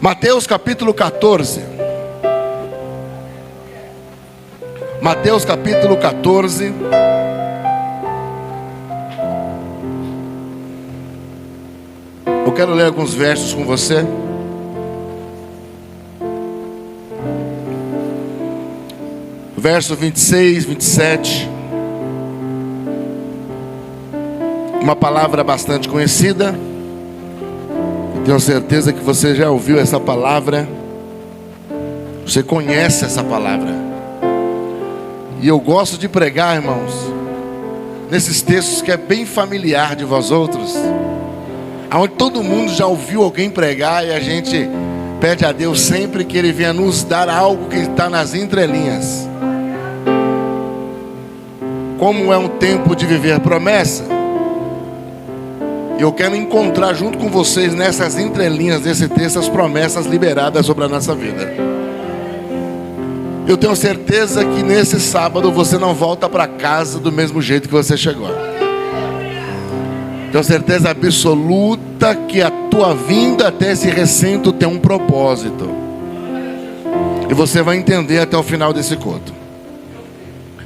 Mateus capítulo 14. Mateus capítulo 14. Eu quero ler alguns versos com você. Verso 26, 27. Uma palavra bastante conhecida. Tenho certeza que você já ouviu essa palavra. Você conhece essa palavra. E eu gosto de pregar, irmãos, nesses textos que é bem familiar de vós outros, onde todo mundo já ouviu alguém pregar, e a gente pede a Deus sempre que Ele venha nos dar algo que está nas entrelinhas. Como é um tempo de viver promessa, eu quero encontrar junto com vocês nessas entrelinhas desse texto as promessas liberadas sobre a nossa vida. Eu tenho certeza que nesse sábado você não volta para casa do mesmo jeito que você chegou. Tenho certeza absoluta que a tua vinda até esse recinto tem um propósito. E você vai entender até o final desse culto.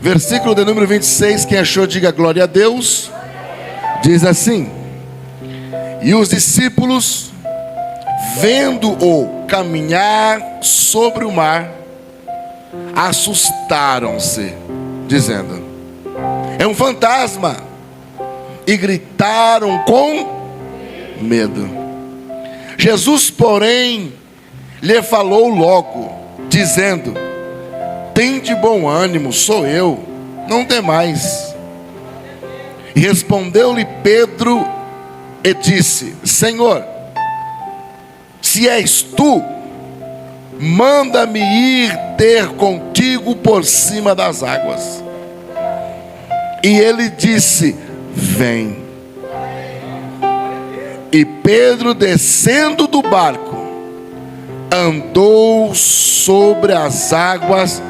Versículo de número 26, quem achou diga glória a Deus. Diz assim: e os discípulos, vendo-o caminhar sobre o mar, assustaram-se, dizendo: é um fantasma, e gritaram com medo. Jesus, porém, lhe falou logo, dizendo: tende bom ânimo, sou eu, não temais. E respondeu-lhe Pedro e disse: Senhor, se és tu, manda-me ir ter contigo por cima das águas. E ele disse: vem. E Pedro, descendo do barco, andou sobre as águas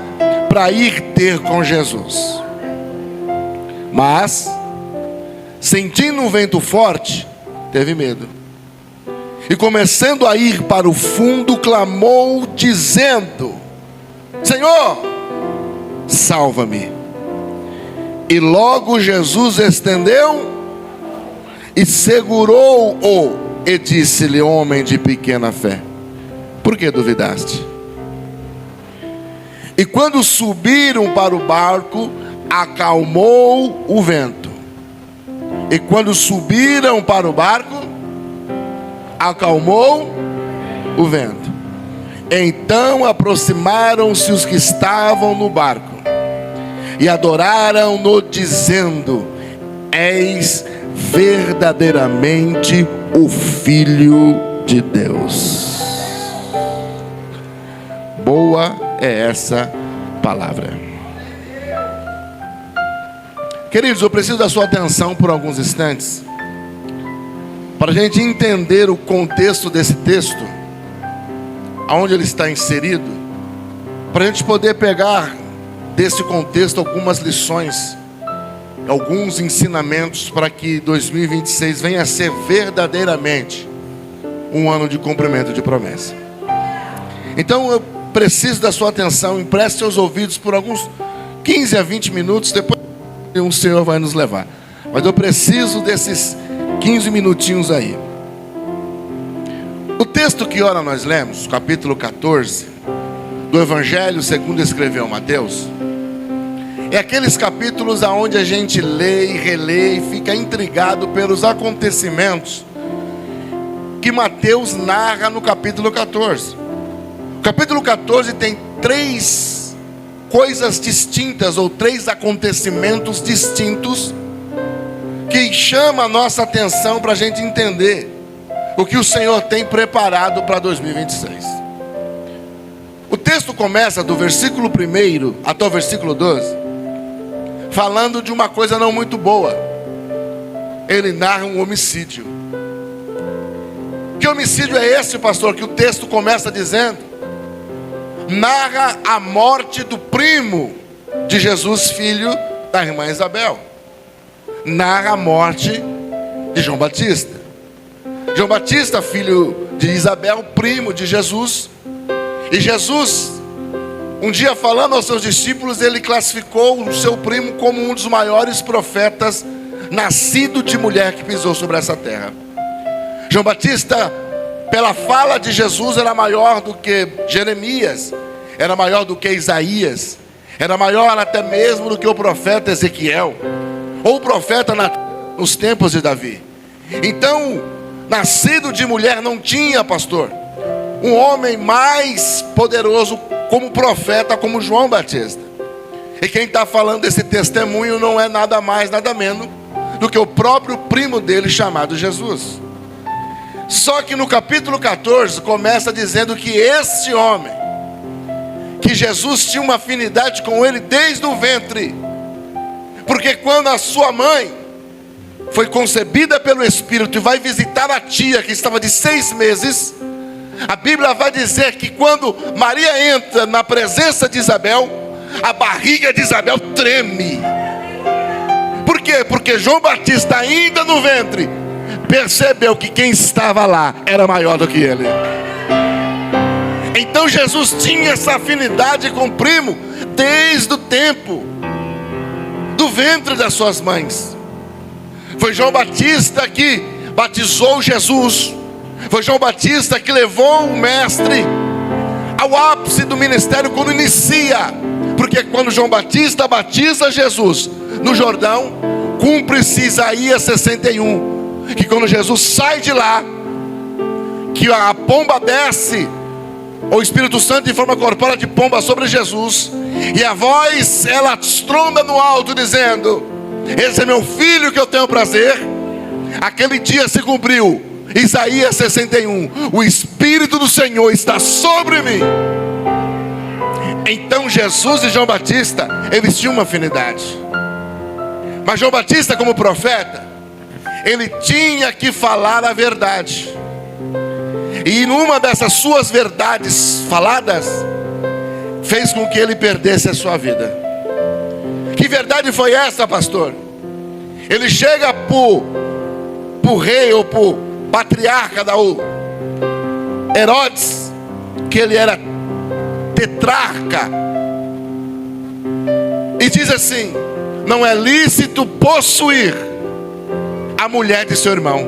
para ir ter com Jesus. Mas, sentindo um vento forte, teve medo. E começando a ir para o fundo, clamou dizendo: Senhor, salva-me. E logo Jesus estendeu e segurou-o e disse-lhe: homem de pequena fé, por que duvidaste? E quando subiram para o barco, acalmou o vento. E quando subiram para o barco, acalmou o vento. Então aproximaram-se os que estavam no barco e adoraram-no, dizendo: és verdadeiramente o Filho de Deus. Boa é essa palavra. Queridos, eu preciso da sua atenção por alguns instantes, para a gente entender o contexto desse texto, aonde ele está inserido, para a gente poder pegar desse contexto algumas lições, alguns ensinamentos, para que 2026 venha a ser verdadeiramente um ano de cumprimento de promessa. Então eu preciso da sua atenção, empreste seus ouvidos por alguns 15 a 20 minutos, depois o Senhor vai nos levar. Mas eu preciso desses 15 minutinhos aí. O texto que ora nós lemos, capítulo 14, do Evangelho segundo escreveu Mateus, é aqueles capítulos onde a gente lê e relê e fica intrigado pelos acontecimentos que Mateus narra no capítulo 14. O capítulo 14 tem 3 coisas distintas, ou 3 acontecimentos distintos, que chama a nossa atenção para a gente entender o que o Senhor tem preparado para 2026. O texto começa do versículo 1 até o versículo 12, falando de uma coisa não muito boa. Ele narra um homicídio. Que homicídio é esse, pastor, que o texto começa dizendo? Narra a morte do primo de Jesus, filho da irmã Isabel. Narra a morte de João Batista. João Batista, filho de Isabel, primo de Jesus. E Jesus, um dia falando aos seus discípulos, ele classificou o seu primo como um dos maiores profetas nascido de mulher que pisou sobre essa terra. João Batista, pela fala de Jesus, era maior do que Jeremias, era maior do que Isaías, era maior até mesmo do que o profeta Ezequiel, ou o profeta nos tempos de Davi. Então, nascido de mulher, não tinha, pastor, um homem mais poderoso como profeta, como João Batista. E quem está falando desse testemunho não é nada mais, nada menos do que o próprio primo dele, chamado Jesus. Só que no capítulo 14 começa dizendo que esse homem, que Jesus tinha uma afinidade com ele desde o ventre, porque quando a sua mãe foi concebida pelo Espírito e vai visitar a tia que estava de 6 meses, a Bíblia vai dizer que quando Maria entra na presença de Isabel, a barriga de Isabel treme. Por quê? Porque João Batista, ainda no ventre, percebeu que quem estava lá era maior do que ele. Então Jesus tinha essa afinidade com o primo desde o tempo do ventre das suas mães. Foi João Batista que batizou Jesus. Foi João Batista que levou o mestre ao ápice do ministério quando inicia. Porque quando João Batista batiza Jesus no Jordão, cumpre-se Isaías 61, que quando Jesus sai de lá, que a pomba desce, o Espírito Santo em forma corpórea de pomba sobre Jesus, e a voz, ela estronda no alto dizendo: esse é meu filho que eu tenho prazer. Aquele dia se cumpriu Isaías 61, o Espírito do Senhor está sobre mim. Então Jesus e João Batista, eles tinham uma afinidade. Mas João Batista, como profeta, ele tinha que falar a verdade. E numa dessas suas verdades faladas, fez com que ele perdesse a sua vida. Que verdade foi essa, pastor? Ele chega pro rei ou pro patriarca da Herodes, que ele era tetrarca, e diz assim: não é lícito possuir a mulher de seu irmão.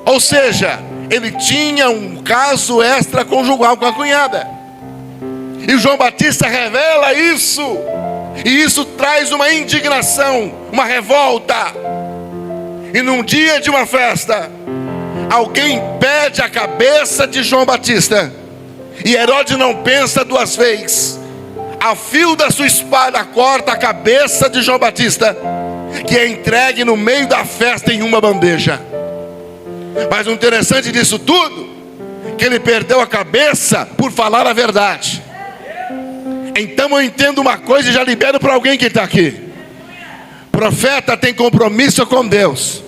Ou seja, ele tinha um caso extraconjugal com a cunhada. E o João Batista revela isso. E isso traz uma indignação, uma revolta. E num dia de uma festa, alguém pede a cabeça de João Batista. E Herodes não pensa 2 vezes. A fio da sua espada corta a cabeça de João Batista, que é entregue no meio da festa em uma bandeja. Mas o interessante disso tudo, que ele perdeu a cabeça por falar a verdade. Então eu entendo uma coisa e já libero para alguém que está aqui. Profeta tem compromisso com Deus.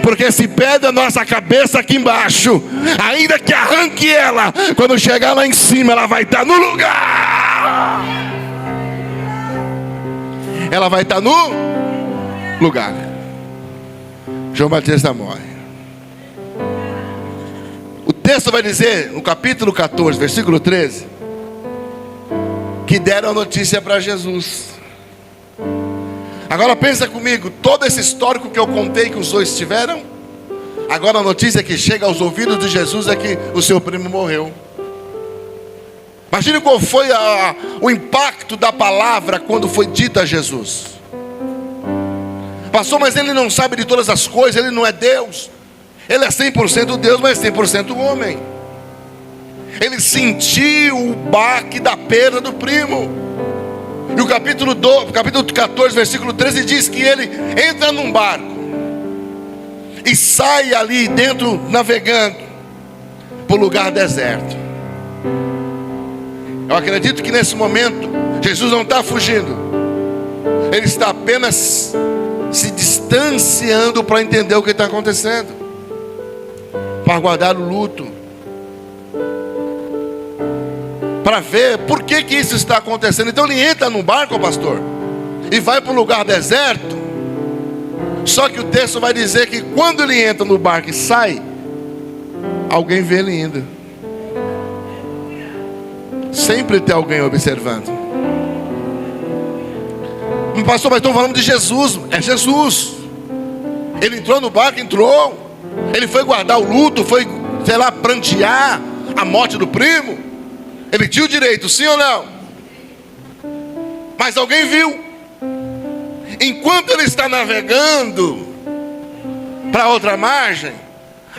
Porque se perde a nossa cabeça aqui embaixo, ainda que arranque ela, quando chegar lá em cima, ela vai estar no lugar. Ela vai estar no lugar. João Batista morre. O texto vai dizer, no capítulo 14, versículo 13, que deram a notícia para Jesus. Agora pensa comigo, todo esse histórico que eu contei que os dois tiveram, agora a notícia que chega aos ouvidos de Jesus é que o seu primo morreu. Imagine qual foi o impacto da palavra quando foi dita a Jesus. Pastor, mas ele não sabe de todas as coisas, ele não é Deus. Ele é 100% Deus, mas 100% homem. Ele sentiu o baque da perda do primo. E o capítulo 14, versículo 13 diz que ele entra num barco e sai ali dentro navegando para o lugar deserto. Eu acredito que nesse momento Jesus não está fugindo. Ele está apenas se distanciando para entender o que está acontecendo, para guardar o luto, para ver por que isso está acontecendo. Então ele entra no barco, pastor, e vai para um lugar deserto. Só que o texto vai dizer que quando ele entra no barco e sai, alguém vê ele indo. Sempre tem alguém observando. Pastor, mas estão falando de Jesus. É Jesus. Ele entrou no barco, entrou. Ele foi guardar o luto, foi, sei lá, prantear a morte do primo. Ele tinha o direito, sim ou não? Mas alguém viu. Enquanto ele está navegando para outra margem,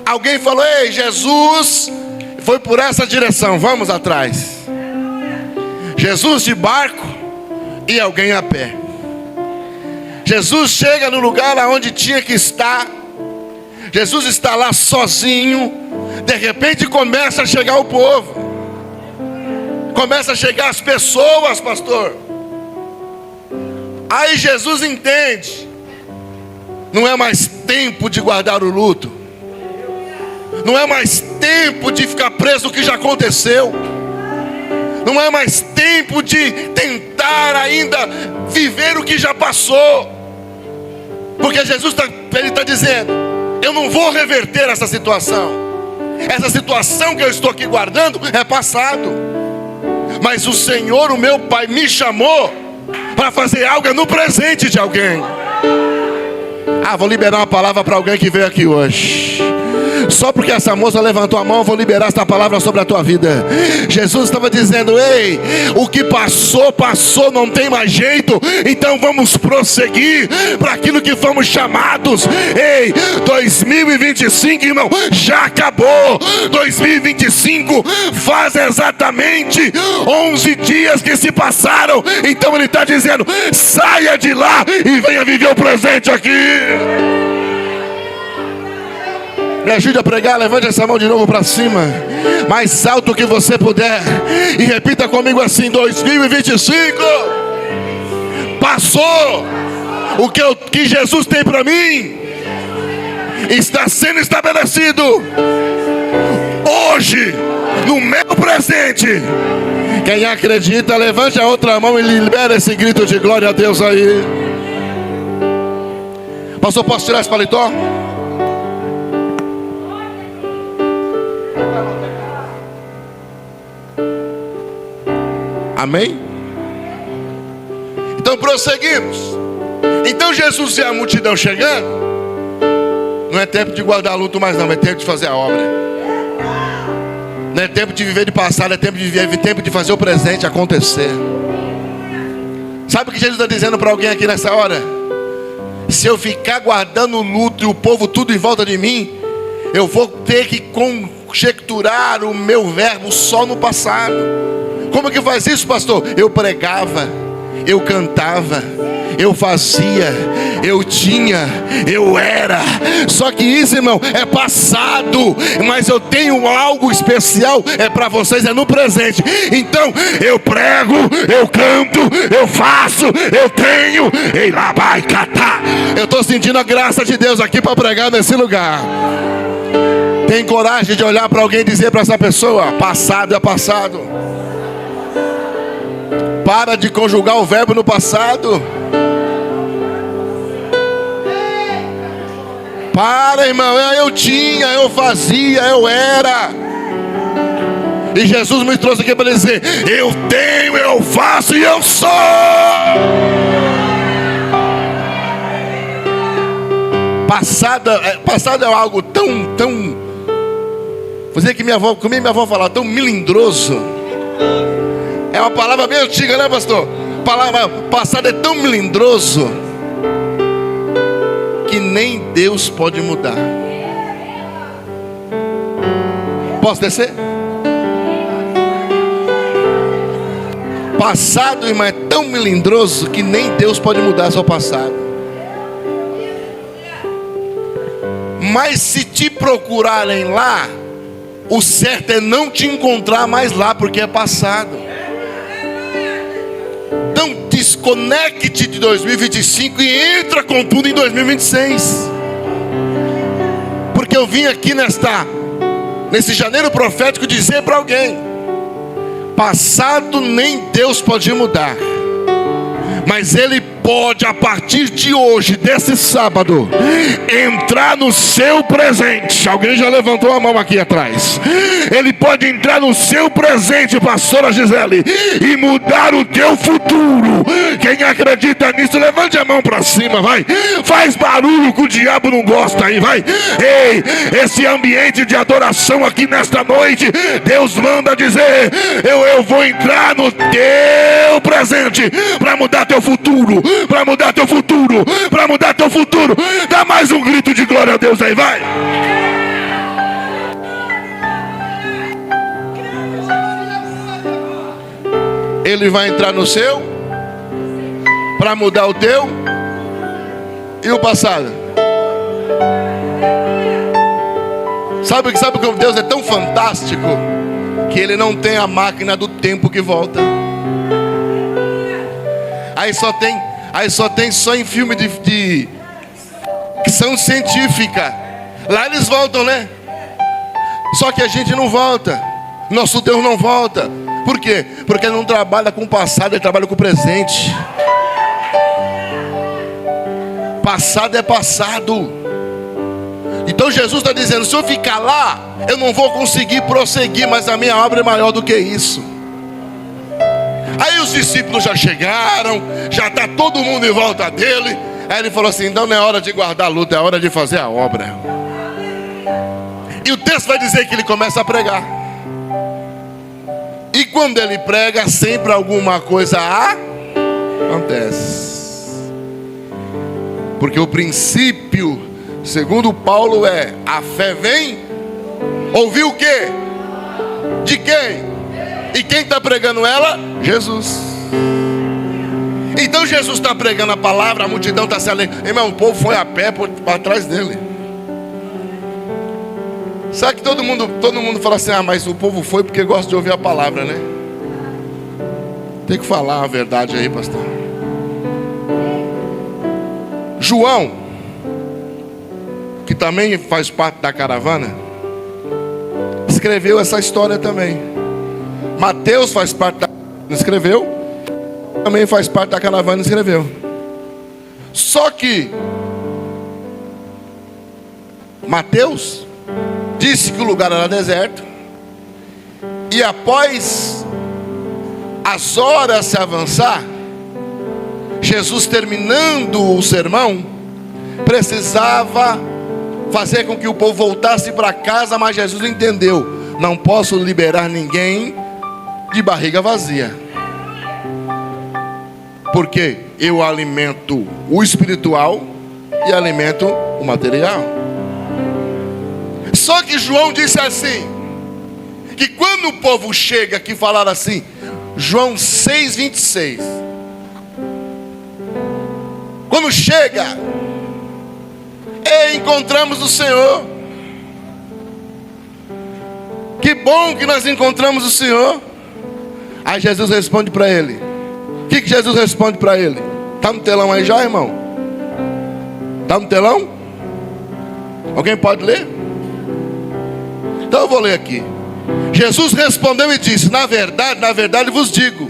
alguém falou: ei, Jesus foi por essa direção, vamos atrás. Jesus de barco e alguém a pé. Jesus chega no lugar aonde tinha que estar. Jesus está lá sozinho. De repente começa a chegar o povo. Começa a chegar as pessoas, pastor. Aí Jesus entende. Não é mais tempo de guardar o luto. Não é mais tempo de ficar preso no que já aconteceu. Não é mais tempo de tentar ainda viver o que já passou. Porque Jesus está dizendo: eu não vou reverter essa situação. Essa situação que eu estou aqui guardando é passado. Mas o Senhor, o meu Pai, me chamou para fazer algo no presente de alguém. Vou liberar uma palavra para alguém que veio aqui hoje. Só porque essa moça levantou a mão, eu vou liberar essa palavra sobre a tua vida. Jesus estava dizendo: ei, o que passou, passou, não tem mais jeito. Então vamos prosseguir para aquilo que fomos chamados. Ei, 2025, irmão, já acabou. 2025 faz exatamente 11 dias que se passaram. Então ele está dizendo: saia de lá e venha viver o presente aqui. Me ajude a pregar, levante essa mão de novo para cima, mais alto que você puder, e repita comigo assim: 2025 passou. O que Jesus tem para mim está sendo estabelecido hoje, no meu presente. Quem acredita, levante a outra mão e libera esse grito de glória a Deus aí. Pastor, posso tirar esse paletó? Amém? Então prosseguimos. Então Jesus e a multidão chegando. Não é tempo de guardar luto mais não, é tempo de fazer a obra. Não é tempo de viver de passado, é tempo de viver, é tempo de fazer o presente acontecer. Sabe o que Jesus está dizendo para alguém aqui nessa hora? Se eu ficar guardando o luto e o povo tudo em volta de mim, eu vou ter que conjecturar o meu verbo só no passado. Como que faz isso, pastor? Eu pregava, eu cantava, eu fazia, eu tinha, eu era. Só que isso, irmão, é passado. Mas eu tenho algo especial, é para vocês, é no presente. Então eu prego, eu canto, eu faço, eu tenho. Ei, lá vai catar. Eu estou sentindo a graça de Deus aqui para pregar nesse lugar. Tem coragem de olhar para alguém e dizer para essa pessoa: passado é passado. Para de conjugar o verbo no passado. Para, irmão. Eu tinha, eu fazia, eu era. E Jesus me trouxe aqui para dizer: eu tenho, eu faço e eu sou. Passado é algo tão vou dizer que como minha avó falava, tão melindroso. É uma palavra bem antiga, né, pastor? A palavra passado é tão melindroso que nem Deus pode mudar. Posso descer? Passado, irmão, é tão melindroso que nem Deus pode mudar seu passado. Mas se te procurarem lá, o certo é não te encontrar mais lá, porque é passado. Então desconecte de 2025 e entra com tudo em 2026. Porque eu vim aqui nesse janeiro profético dizer para alguém: passado nem Deus pode mudar, mas Ele pode, a partir de hoje, desse sábado, entrar no seu presente. Alguém já levantou a mão aqui atrás. Ele pode entrar no seu presente, pastora Gisele, e mudar o teu futuro. Quem acredita nisso, levante a mão para cima, vai. Faz barulho que o diabo não gosta aí, vai. Ei, esse ambiente de adoração aqui nesta noite, Deus manda dizer: eu vou entrar no teu presente para mudar teu futuro, para mudar teu futuro, para mudar teu futuro. Dá mais um grito de glória a Deus aí, vai. Ele vai entrar no seu para mudar o teu e o passado. Sabe que Deus é tão fantástico que Ele não tem a máquina do tempo que volta. Aí só tem em filme de ficção científica. Lá eles voltam, né? Só que a gente não volta. Nosso Deus não volta. Por quê? Porque Ele não trabalha com o passado, Ele trabalha com o presente. Passado é passado. Então Jesus está dizendo: se eu ficar lá, eu não vou conseguir prosseguir, mas a minha obra é maior do que isso. Aí os discípulos já chegaram, já está todo mundo em volta dele. Aí ele falou assim: então não é hora de guardar a luta, é hora de fazer a obra. E o texto vai dizer que ele começa a pregar. E quando ele prega, sempre alguma coisa acontece. Porque o princípio, segundo Paulo, é: a fé vem. Ouvir o quê? De quem? E quem está pregando ela? Jesus. Então Jesus está pregando a palavra, a multidão está se alegrando. Irmão, o povo foi a pé para trás dele. Sabe que todo mundo fala assim: ah, mas o povo foi porque gosta de ouvir a palavra, né? Tem que falar a verdade aí, pastor. João, que também faz parte da caravana, escreveu essa história também. Mateus faz parte da caravana, escreveu. Também faz parte da caravana, escreveu. Só que Mateus disse que o lugar era deserto. E após as horas se avançar, Jesus, terminando o sermão, precisava fazer com que o povo voltasse para casa. Mas Jesus entendeu: não posso liberar ninguém de barriga vazia, porque eu alimento o espiritual e alimento o material. Só que João disse assim, que quando o povo chega aqui, falaram assim, João 6:26, quando chega, encontramos o Senhor. Que bom que nós encontramos o Senhor. Aí Jesus responde para ele. O que Jesus responde para ele? Está no telão aí já, irmão? Está no telão? Alguém pode ler? Então eu vou ler aqui. Jesus respondeu e disse: na verdade vos digo,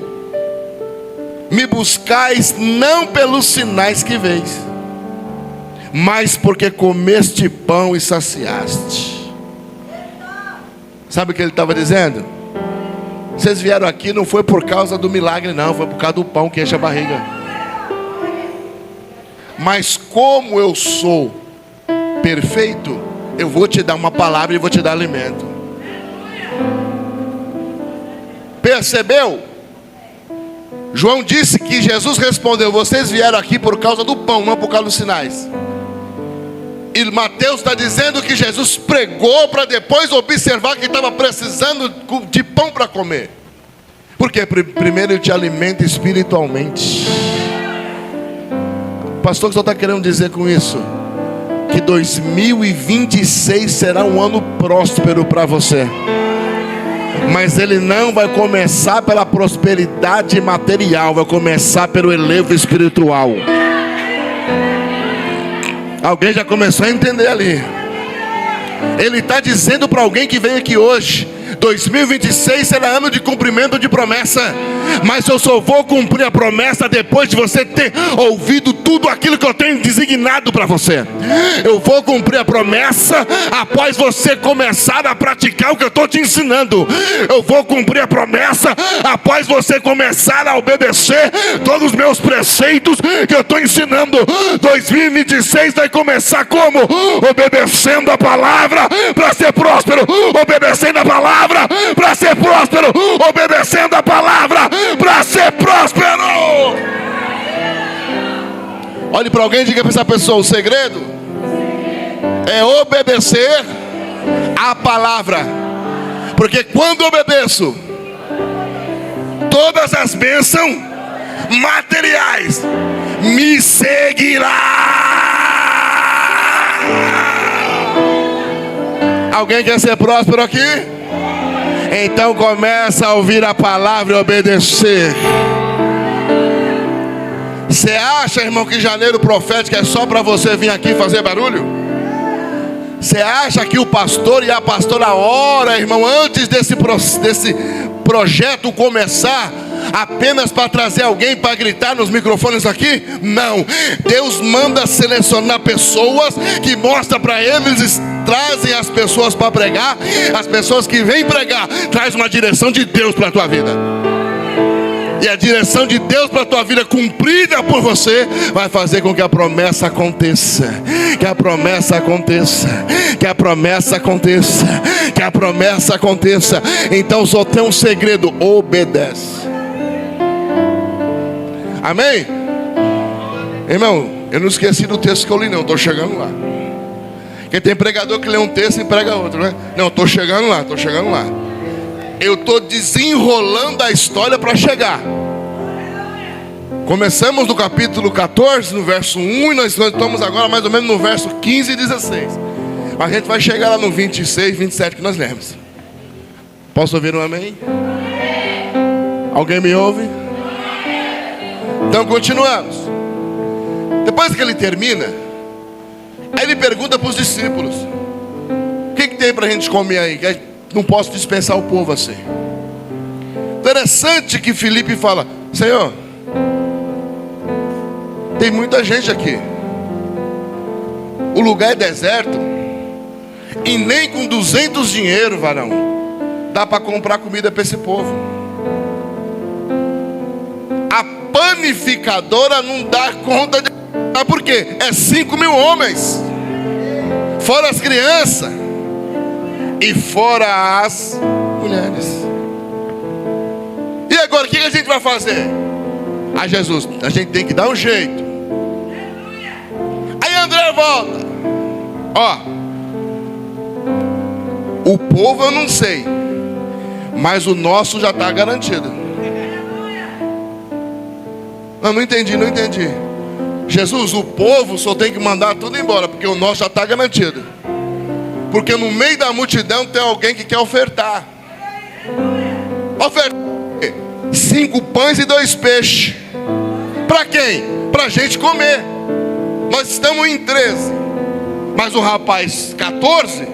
me buscais não pelos sinais que veis, mas porque comeste pão e saciaste. Sabe o que ele estava dizendo? Vocês vieram aqui não foi por causa do milagre, não, foi por causa do pão que enche a barriga. Mas como eu sou perfeito, eu vou te dar uma palavra e vou te dar alimento. Percebeu? João disse que Jesus respondeu: vocês vieram aqui por causa do pão, não por causa dos sinais. E Mateus está dizendo que Jesus pregou para depois observar que estava precisando de pão para comer. Porque primeiro ele te alimenta espiritualmente. Pastor, o que você está querendo dizer com isso? Que 2026 será um ano próspero para você. Mas ele não vai começar pela prosperidade material, vai começar pelo elevo espiritual. Alguém já começou a entender ali. Ele está dizendo para alguém que veio aqui hoje 2026 será ano de cumprimento de promessa. Mas eu só vou cumprir a promessa depois de você ter ouvido tudo aquilo que eu tenho designado para você. Eu vou cumprir a promessa após você começar a praticar o que eu estou te ensinando. Eu vou cumprir a promessa após você começar a obedecer todos os meus preceitos que eu estou ensinando. 2026 vai começar como? Obedecendo a palavra para ser próspero. Obedecendo a palavra para ser próspero. Obedecendo a palavra para ser próspero. Olhe para alguém e diga para essa pessoa: o segredo é obedecer a palavra. Porque quando obedeço, todas as bênçãos materiais me seguirão. Alguém quer ser próspero aqui? Então começa a ouvir a palavra e obedecer. Você acha, irmão, que janeiro profético é só para você vir aqui fazer barulho? Você acha que o pastor e a pastora ora, irmão, antes desse projeto começar, apenas para trazer alguém para gritar nos microfones aqui? Não. Deus manda selecionar pessoas que mostram para eles, trazem as pessoas para pregar. As pessoas que vêm pregar traz uma direção de Deus para a tua vida. E a direção de Deus para a tua vida, cumprida por você, vai fazer com que a promessa aconteça. Que a promessa aconteça. Que a promessa aconteça. Que a promessa aconteça. Então só tem um segredo: obedece. Amém? Irmão, eu não esqueci do texto que eu li, não. Estou chegando lá. Porque tem pregador que lê um texto e prega outro, né? Não, estou chegando lá, estou chegando lá. Eu estou desenrolando a história para chegar. Começamos no capítulo 14, no verso 1, e nós estamos agora mais ou menos no verso 15 e 16. A gente vai chegar lá no 26, 27 que nós lemos. Posso ouvir um amém? Alguém me ouve? Então continuamos. Depois que ele termina, aí ele pergunta para os discípulos: o que tem para a gente comer aí? Que não posso dispensar o povo assim. Interessante que Filipe fala: Senhor, tem muita gente aqui, o lugar é deserto, e nem com 200 dinheiro, varão, dá para comprar comida para esse povo. A panificadora não dá conta de... Por quê? É 5.000 homens, fora as crianças e fora as mulheres. E agora o que a gente vai fazer? Ah, Jesus, a gente tem que dar um jeito. Aí André volta: ó, o povo eu não sei, mas o nosso já está garantido. Não entendi. Jesus, o povo só tem que mandar tudo embora, porque o nosso já está garantido. Porque no meio da multidão tem alguém que quer ofertar. Ofertar 5 pães e 2 peixes. Para quem? Para a gente comer. Nós estamos em 13. Mas o rapaz 14,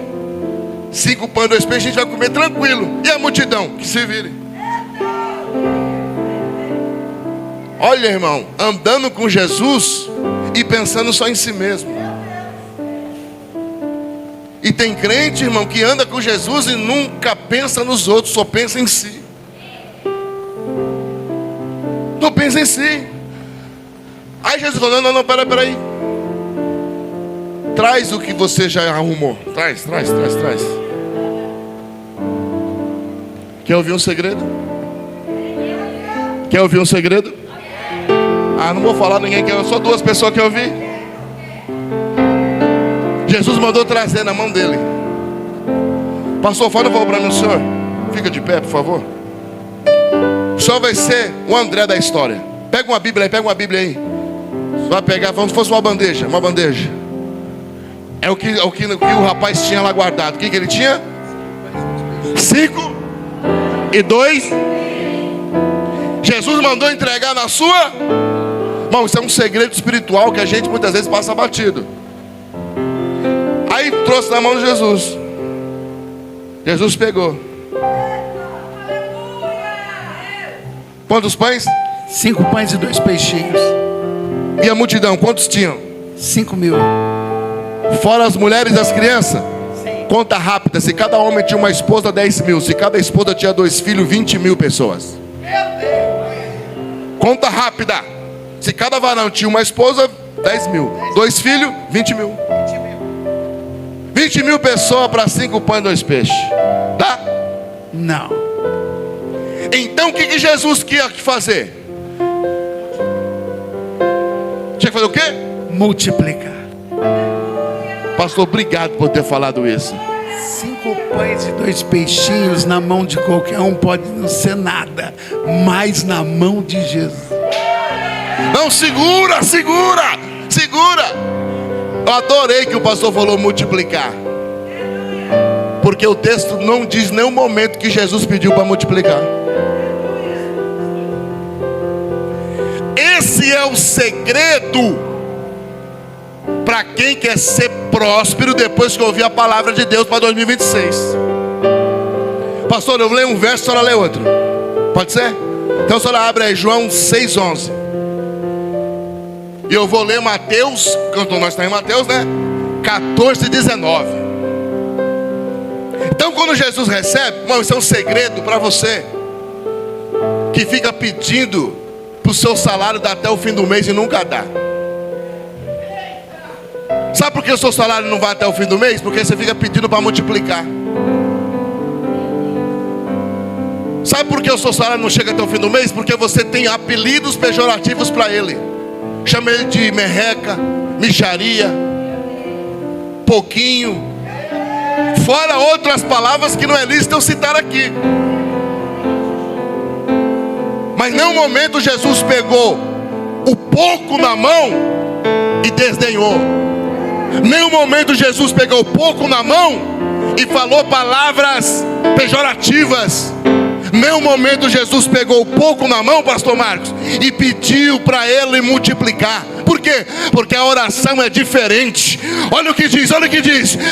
5 pães e 2 peixes a gente vai comer tranquilo. E a multidão? Que se vire. Olha, irmão, andando com Jesus e pensando só em si mesmo. E tem crente, irmão, que anda com Jesus e nunca pensa nos outros, só pensa em si. Não pensa em si. Aí Jesus falou: não, peraí. Traz o que você já arrumou. Traz. Quer ouvir um segredo? Quer ouvir um segredo? Ah, não vou falar, ninguém quer, só 2 pessoas querem ouvir. Jesus mandou trazer na mão dele. Pastor, fala para mim, senhor. Fica de pé, por favor. O senhor vai ser o André da história. Pega uma Bíblia aí. Você vai pegar, como se fosse uma bandeja. É o que o rapaz tinha lá guardado. O que ele tinha? 5 e 2. Jesus mandou entregar na sua mão. Isso é um segredo espiritual que a gente muitas vezes passa batido. Aí trouxe na mão de Jesus. Jesus pegou. Quantos pães? 5 pães e 2 peixinhos. E a multidão, quantos tinham? 5.000. Fora as mulheres e as crianças? Conta rápida, se cada homem tinha uma esposa, 10.000. Se cada esposa tinha 2 filhos, 20.000 pessoas. Conta rápida. Se cada varão tinha uma esposa, 10.000. 2 filhos, 20.000. 20.000 pessoas para 5 pães e 2 peixes. Dá? Não. Então o que Jesus tinha que fazer? Tinha que fazer o quê? Multiplicar. Pastor, obrigado por ter falado isso. 5 pães e 2 peixinhos na mão de qualquer um pode não ser nada, mas na mão de Jesus. Não, segura. Eu adorei que o pastor falou multiplicar. Porque o texto não diz nenhum momento que Jesus pediu para multiplicar. Esse é o segredo para quem quer ser próspero depois que ouvir a palavra de Deus para 2026. Pastor, eu leio um verso, a senhora lê outro. Pode ser? Então a senhora abre aí João 6,11. E eu vou ler Mateus, quando nós estamos em Mateus, né? 14,19. Então quando Jesus recebe, irmão, isso é um segredo para você que fica pedindo para o seu salário dar até o fim do mês e nunca dá. Sabe por que o seu salário não vai até o fim do mês? Porque você fica pedindo para multiplicar. Sabe por que o seu salário não chega até o fim do mês? Porque você tem apelidos pejorativos para ele. Chama ele de merreca, micharia, pouquinho, fora outras palavras que não é lícito eu citar aqui. Mas em nenhum momento Jesus pegou o pouco na mão e desdenhou. Em nenhum momento Jesus pegou o pouco na mão e falou palavras pejorativas. Em nenhum momento Jesus pegou o pouco na mão, pastor Marcos, e pediu para ele multiplicar. Por quê? Porque a oração é diferente. Olha o que diz,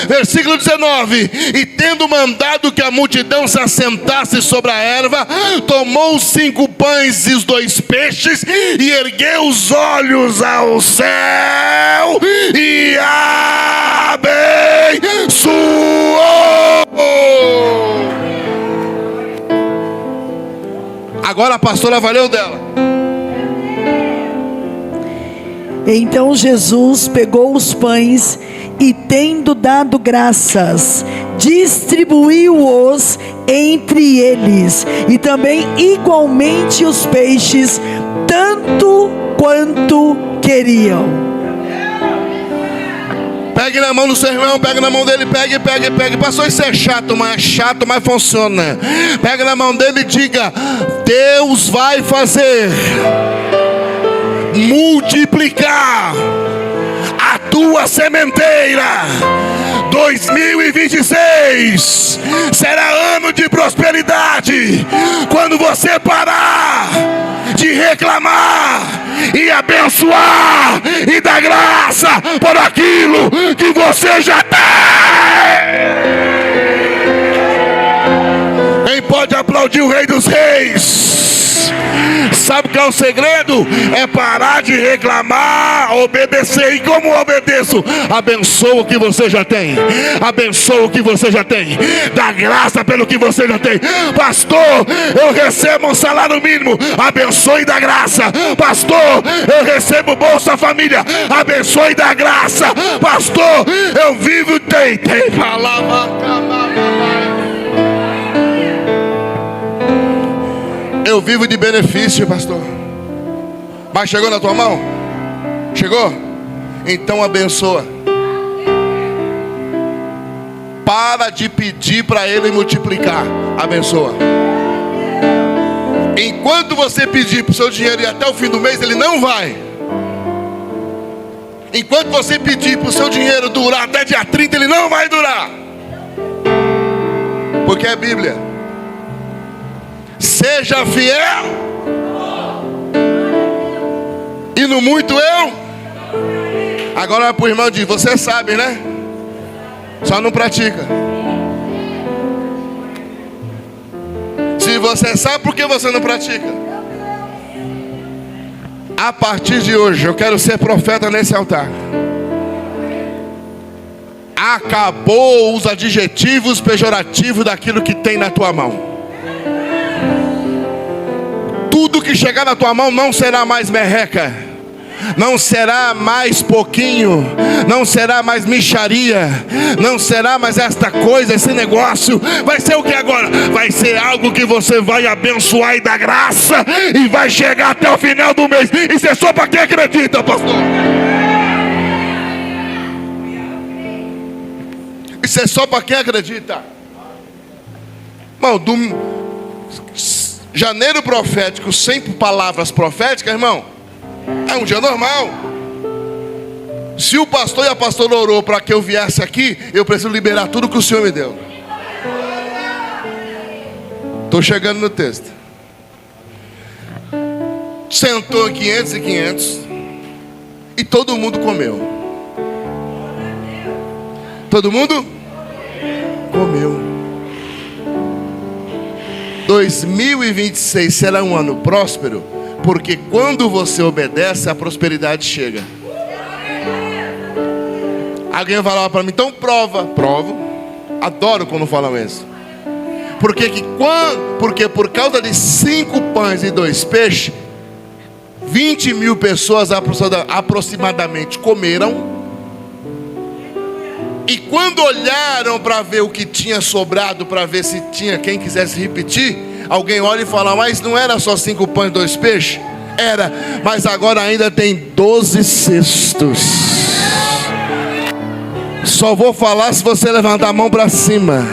versículo 19. E tendo mandado que a multidão se assentasse sobre a erva, tomou os 5 pães e os 2 peixes, e ergueu os olhos ao céu, e abençoou. Agora a pastora valeu dela. Então Jesus pegou os pães e, tendo dado graças, distribuiu-os entre eles, e também igualmente os peixes, tanto quanto queriam. Pegue na mão do seu irmão, pegue na mão dele, pegue. Pastor, isso é chato, mas funciona. Pega na mão dele e diga: Deus vai fazer multiplicar a tua sementeira. 2026 será ano de prosperidade. Quando você parar de reclamar e abençoar e dar graça por aquilo que você já tem. Quem pode aplaudir o Rei dos Reis? Sabe o que é o segredo? É parar de reclamar, obedecer. E como obedeço? Abençoa o que você já tem. Abençoa o que você já tem. Dá graça pelo que você já tem. Pastor, eu recebo um salário mínimo. Abençoe e dá graça. Pastor, eu recebo Bolsa Família. Abençoe e dá graça. Pastor, eu vivo tem palavra. Eu vivo de benefício, pastor. Mas chegou na tua mão? Chegou? Então abençoa. Para de pedir para ele multiplicar. Abençoa. Enquanto você pedir para o seu dinheiro e até o fim do mês, ele não vai. Enquanto você pedir para o seu dinheiro durar até dia 30, ele não vai durar. Porque é Bíblia. Seja fiel, e no muito eu. Agora é para o irmão e diz: você sabe, né? Só não pratica. Você sabe por que você não pratica? A partir de hoje, eu quero ser profeta nesse altar. Acabou os adjetivos pejorativos daquilo que tem na tua mão. Tudo que chegar na tua mão não será mais merreca, não será mais pouquinho, não será mais mixaria, não será mais esta coisa, esse negócio. Vai ser o que agora? Vai ser algo que você vai abençoar e dar graça, e vai chegar até o final do mês. Isso é só para quem acredita, pastor. Isso é só para quem acredita. Irmão, janeiro profético sem palavras proféticas, irmão, é um dia normal. Se o pastor e a pastora orou para que eu viesse aqui, eu preciso liberar tudo que o Senhor me deu. Estou chegando no texto. Sentou 500 e 500 e todo mundo comeu. Todo mundo comeu. 2026 será um ano próspero, porque quando você obedece, a prosperidade chega. Alguém vai falar para mim, então prova. Provo. Adoro quando falam isso. Porque por causa de 5 pães e 2 peixes, 20 mil pessoas aproximadamente comeram. E quando olharam para ver o que tinha sobrado, para ver se tinha quem quisesse repetir, alguém olha e fala, mas não era só 5 pães e 2 peixes? Era, mas agora ainda tem 12 cestos. Só vou falar se você levantar a mão para cima.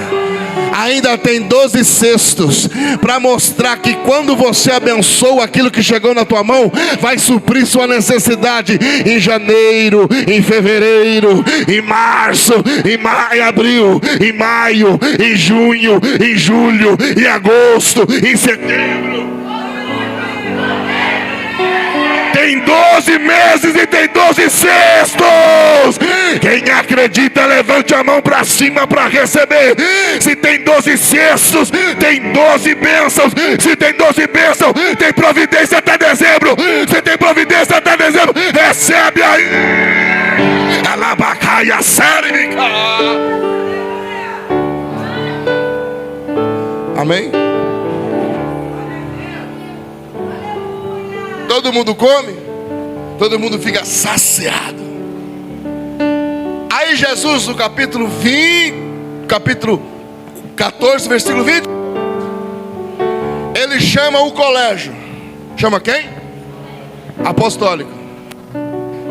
Ainda tem 12 cestos, para mostrar que quando você abençoa aquilo que chegou na tua mão, vai suprir sua necessidade em janeiro, em fevereiro, em março, em abril, em maio, em junho, em julho, em agosto, em setembro. Tem 12 meses e tem 12 cestos. Quem acredita, levante a mão para cima para receber. Se tem 12 cestos, tem 12 bênçãos. Se tem 12 bênçãos, tem providência até dezembro. Se tem providência até dezembro, recebe aí. Alabacaia sérvica. Amém? Todo mundo come, todo mundo fica saciado. Aí Jesus, no capítulo 14, versículo 20, ele chama o colégio. Chama quem? Apostólico,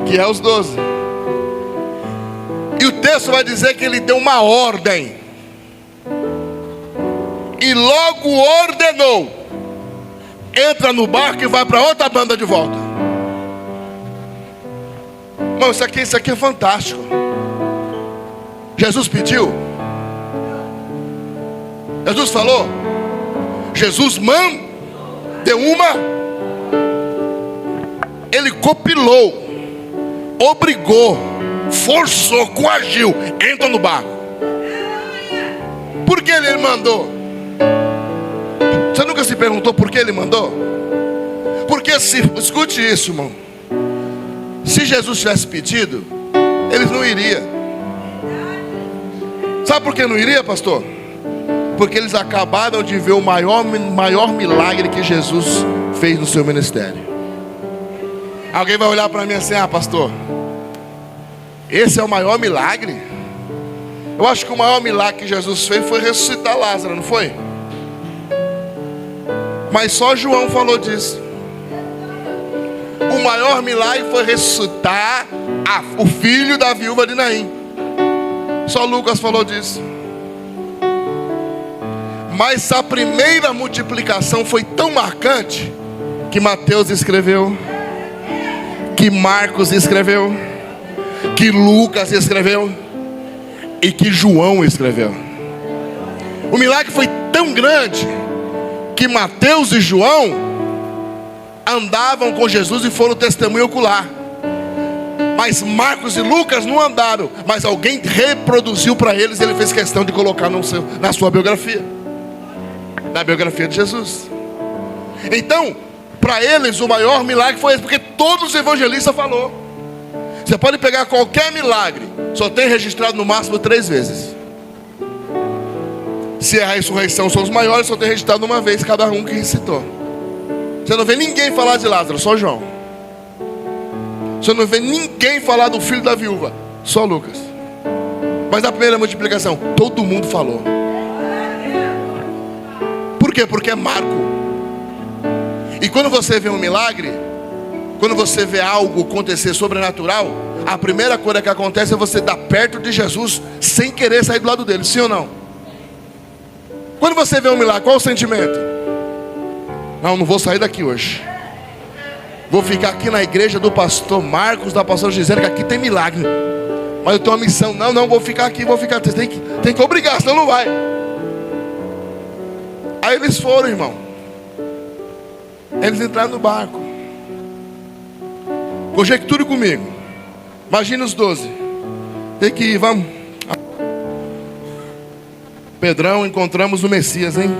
que é os 12. E o texto vai dizer que ele deu uma ordem. E logo ordenou: entra no barco e vai para outra banda de volta. Irmão, isso aqui é fantástico. Jesus pediu, Jesus falou, Jesus deu uma, ele copilou, obrigou, forçou, coagiu, entra no barco. Por que ele mandou? Você nunca se perguntou por que ele mandou? Porque escute isso, irmão. Se Jesus tivesse pedido, eles não iriam. Sabe por que não iria, pastor? Porque eles acabaram de ver o maior milagre que Jesus fez no seu ministério. Alguém vai olhar para mim assim, pastor, esse é o maior milagre? Eu acho que o maior milagre que Jesus fez foi ressuscitar Lázaro, não foi? Mas só João falou disso. O maior milagre foi ressuscitar o filho da viúva de Naim. Só Lucas falou disso. Mas a primeira multiplicação foi tão marcante que Mateus escreveu, que Marcos escreveu, que Lucas escreveu e que João escreveu. O milagre foi tão grande que Mateus e João andavam com Jesus e foram testemunho ocular. Mas Marcos e Lucas não andaram, mas alguém reproduziu para eles e ele fez questão de colocar na sua biografia. na biografia de Jesus. Então, para eles o maior milagre foi esse, porque todos os evangelistas falou. Você pode pegar qualquer milagre, só tem registrado no máximo 3 vezes. Se a ressurreição são os maiores, só tem registrado uma vez cada um que recitou. Você não vê ninguém falar de Lázaro, só João. Você não vê ninguém falar do filho da viúva, só Lucas. Mas na primeira multiplicação, todo mundo falou. Por quê? Porque é marco. E quando você vê um milagre, quando você vê algo acontecer sobrenatural, a primeira coisa que acontece é você estar perto de Jesus sem querer sair do lado dele, sim ou não? Quando você vê um milagre, qual o sentimento? Não vou sair daqui hoje. Vou ficar aqui na igreja do pastor Marcos, da pastora Gisele, que aqui tem milagre. Mas eu tenho uma missão. Não, vou ficar aqui, vou ficar. Tem que obrigar, senão não vai. Aí eles foram, irmão. Eles entraram no barco. Conjecture comigo. Imagina os 12. Tem que ir, vamos. Pedrão, encontramos o Messias, hein?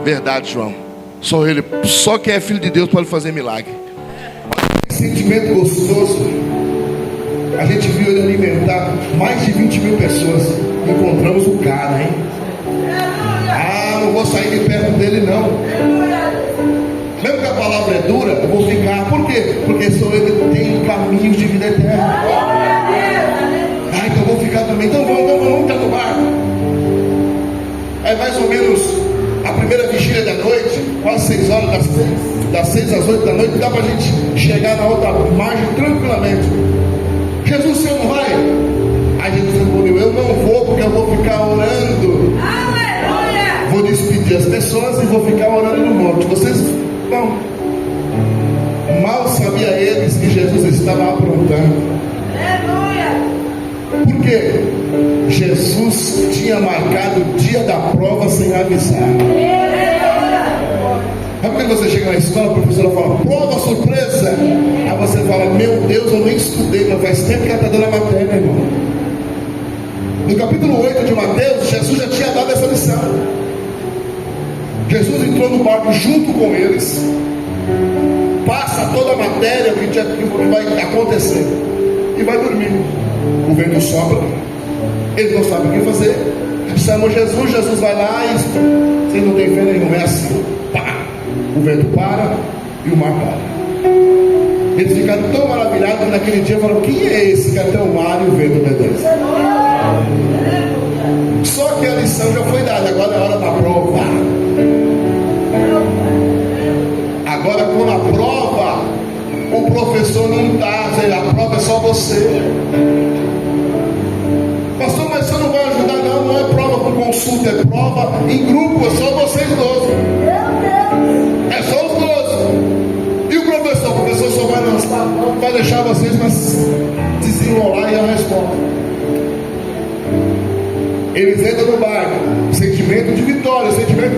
Verdade, João. Só quem é filho de Deus pode fazer milagre. Sentimento gostoso. A gente viu ele alimentar mais de 20 mil pessoas. Encontramos o cara, hein? Não vou sair de perto dele, não. Mesmo que a palavra é dura, eu vou ficar. Por quê? Porque só ele tem caminhos de vida eterna. Então eu vou ficar também. Então vamos entrar no barco. É mais ou menos a primeira vigília da noite, quase 6 horas, das 6 às 8 da noite, dá para a gente chegar na outra margem tranquilamente. Jesus, o senhor não vai? Aí Jesus respondeu, eu não vou, porque eu vou ficar orando. Aleluia! Vou despedir as pessoas e vou ficar orando no monte. Vocês vão. Mal sabia eles que Jesus estava aprontando. Aleluia! Por quê? Jesus tinha marcado o dia da prova sem avisar. Sabe quando você chega na escola, a professora fala, prova surpresa. Aí você fala, meu Deus, eu nem estudei, mas faz tempo que ela está dando a matéria, irmão. No capítulo 8 de Mateus, Jesus já tinha dado essa lição. Jesus entrou no barco junto com eles, passa toda a matéria, o que vai acontecer, e vai dormir. O vento sopra, eles não sabem o que fazer, chamam Jesus, Jesus vai lá e vocês não têm fé nenhuma, é assim, pá, o vento para e o mar para. Eles ficaram tão maravilhados que naquele dia falaram, quem é esse que até o mar e o vento obedecem? Só que a lição já foi dada, agora é hora da prova. Agora quando a prova, o professor não está, a prova é só você. Pastor, mas você não vai ajudar? Não é prova por consulta, é prova em grupo, é só vocês 12. É só os 12. E o professor só vai lançar, vai deixar vocês desenrolar e a resposta. Eles entram no barco, sentimento de vitória, sentimento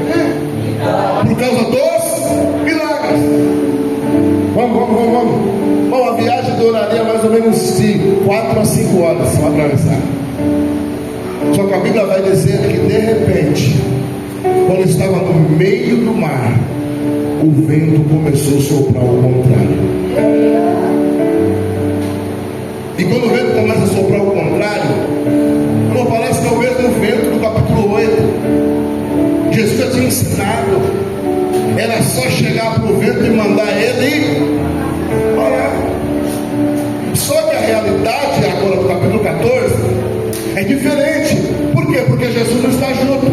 por causa dos milagres. Vamos. Bom, a viagem duraria mais ou menos de 4 a 5 horas para atravessar. Só que a Bíblia vai dizer que de repente, quando estava no meio do mar, o vento começou a soprar ao contrário. E quando o vento começa a soprar ao contrário, não parece que é o mesmo vento do capítulo 8. Jesus já tinha ensinado, era só chegar para o vento e mandar ele parar. Só que a realidade agora do capítulo 14 é diferente. Por quê? Porque Jesus não está junto,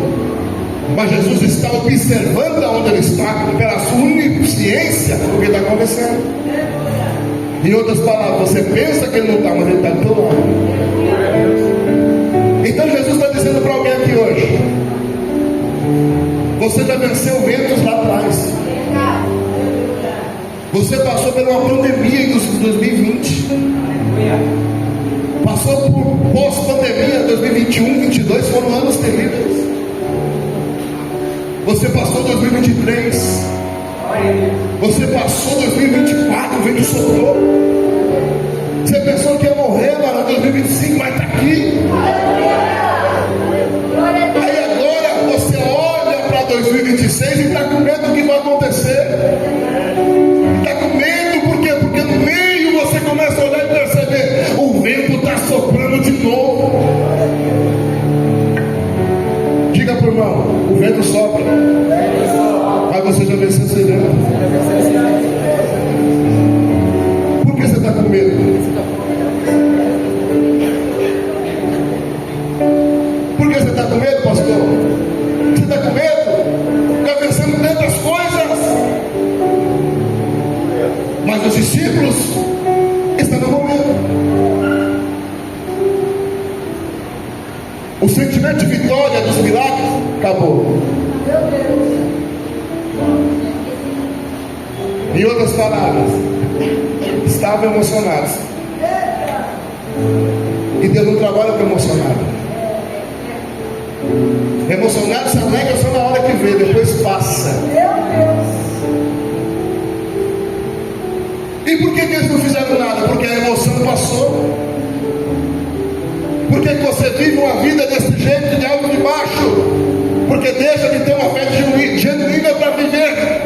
mas Jesus está observando aonde ele está, pela sua onisciência, o que está acontecendo. Em outras palavras, você pensa que ele não está, mas ele está do teu lado. Então Jesus está dizendo para alguém aqui hoje, você já venceu ventos lá atrás. Você passou por uma pandemia em 2020. Passou por pós-pandemia, 2021, 2022 foram anos terríveis. Você passou 2023. Você passou 2024, o vento soprou. Você pensou que ia morrer, mas 2025 vai estar aqui. Aí agora você olha para 2025 2026 e está com medo do que vai acontecer. Está com medo, por quê? Porque no meio você começa a olhar e perceber: o vento está soprando de novo. Diga para o irmão: o vento sopra, mas você já venceu esse vento. Por que você está com medo? Por que você está com medo, pastor? Você está com medo? Está vencendo tantas coisas. Mas os discípulos estavam com medo. O sentimento de vitória dos milagres acabou. Em outras palavras, estavam emocionados. E Deus não trabalha com emocionado. Emocionado se alegra só na hora que vê, depois passa. E por que eles não fizeram nada? Porque a emoção passou. Por que você vive uma vida desse jeito, de alto de baixo? Porque deixa de ter uma fé genuína para viver